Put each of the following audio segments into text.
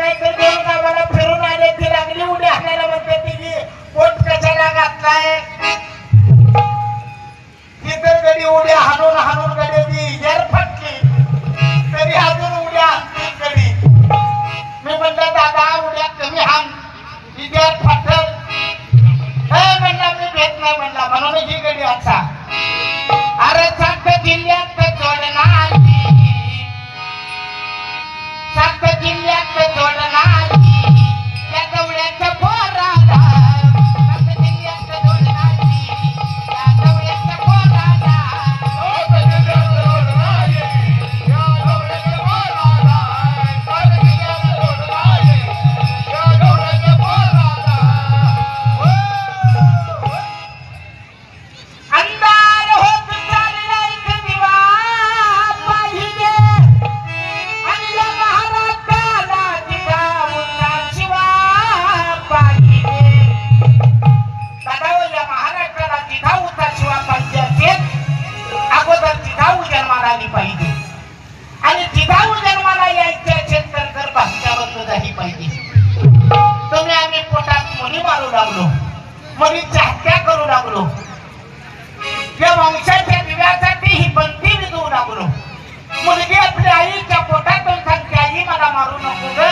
नाही तर दोन गावाला फिरून आले ती लागली उडी हाणायला म्हणते ती पोट कशाला घातलाय तिथं गडी उड्या हाणून हाणून गडी जर फटली तरी अजून उड्या हाणती गडी मी म्हणलं दादा उड्या कमी हाण ही जर फटल हे म्हणला मी भेट नाही म्हणला म्हणून ही गडी अच्छा अरे सात जिल्ह्यात जोडणार सात जिल्ह्यात जोडणार त्या दवड्याच्या पोराला सात जिल्ह्यात जोडणार त्या दवड्याच्या पोराला अंधार होत चालला एक दिवा पाहिजे आणि या महाराष्ट्राला जिजाऊचा शिवा पाहिजे दादा या महाराष्ट्राला जिजाऊचा शिवा पाहिजे असेल अगोदर जिजाऊ जन्माला आली पाहिजे आणि जिजाऊ जन्माला यायचे असेल तर भाषावर झाली पाहिजे तुम्ही आम्ही पोटात मुली मारू लागलो मुलीच्या हत्या करू लागलो या वंशाच्या दिव्यासाठी ही बंदी विधू लागलो मुलगी आपल्या आईच्या पोटातून सांगते आई मला मारू नको ग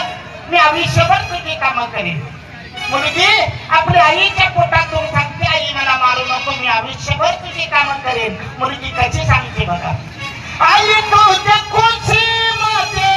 मी आयुष्यभर तुझी कामं करेन मुलगी आपल्या आईच्या पोटातून सांगते आई मला मारू नको मी आयुष्यभर तुझी कामं करेन मुलगी कशी सांगते बघा आई तुझ्या खुशीमध्ये